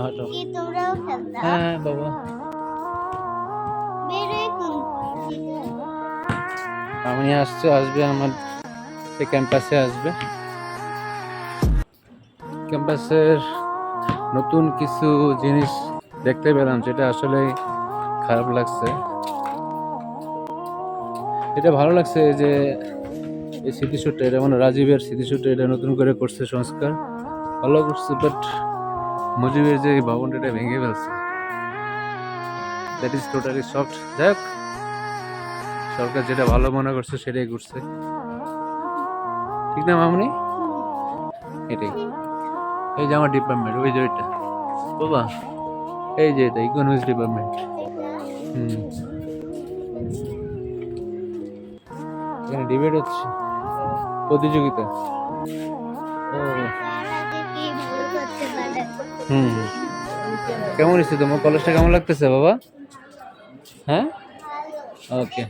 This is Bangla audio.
হাঁটো। কি তোমরাও খেলতা? হ্যাঁ বাবা, বেরোয় কোন দিকে? আমি আসবে আমার এই ক্যাম্পাসে আসবে। ক্যাম্পাসের নতুন কিছু জিনিস দেখতে পেলাম, যেটা আসলে খারাপ লাগছে। এটা ভালো লাগছে যে এই স্মৃতিসূরটা, এটা মানে রাজীবের স্মৃতিসূরটা, এটা নতুন করে করছে সংস্কার, ভালো করছে। বাট মুজিবের যে এই ভবনটা, এটা ভেঙে ফেলছে। That is totally soft. যাই হোক, সরকার যেটা ভালো মনে করছে সেটাই করছে, ঠিক না মামনি? এটাই। এই যে আমার ডিপার্টমেন্ট, ওই যে ওইটা বাবা, এই যে এটা ইকোনমিক্স ডিপার্টমেন্ট। হুম, এখানে ডিবেট হচ্ছে, প্রতিযোগিতা। ও কি ভুল করতে পারে? হুম, কেমন হয়েছে তোমার কলেজটা, কেমন লাগতেছে বাবা? হ্যাঁ, ওকে।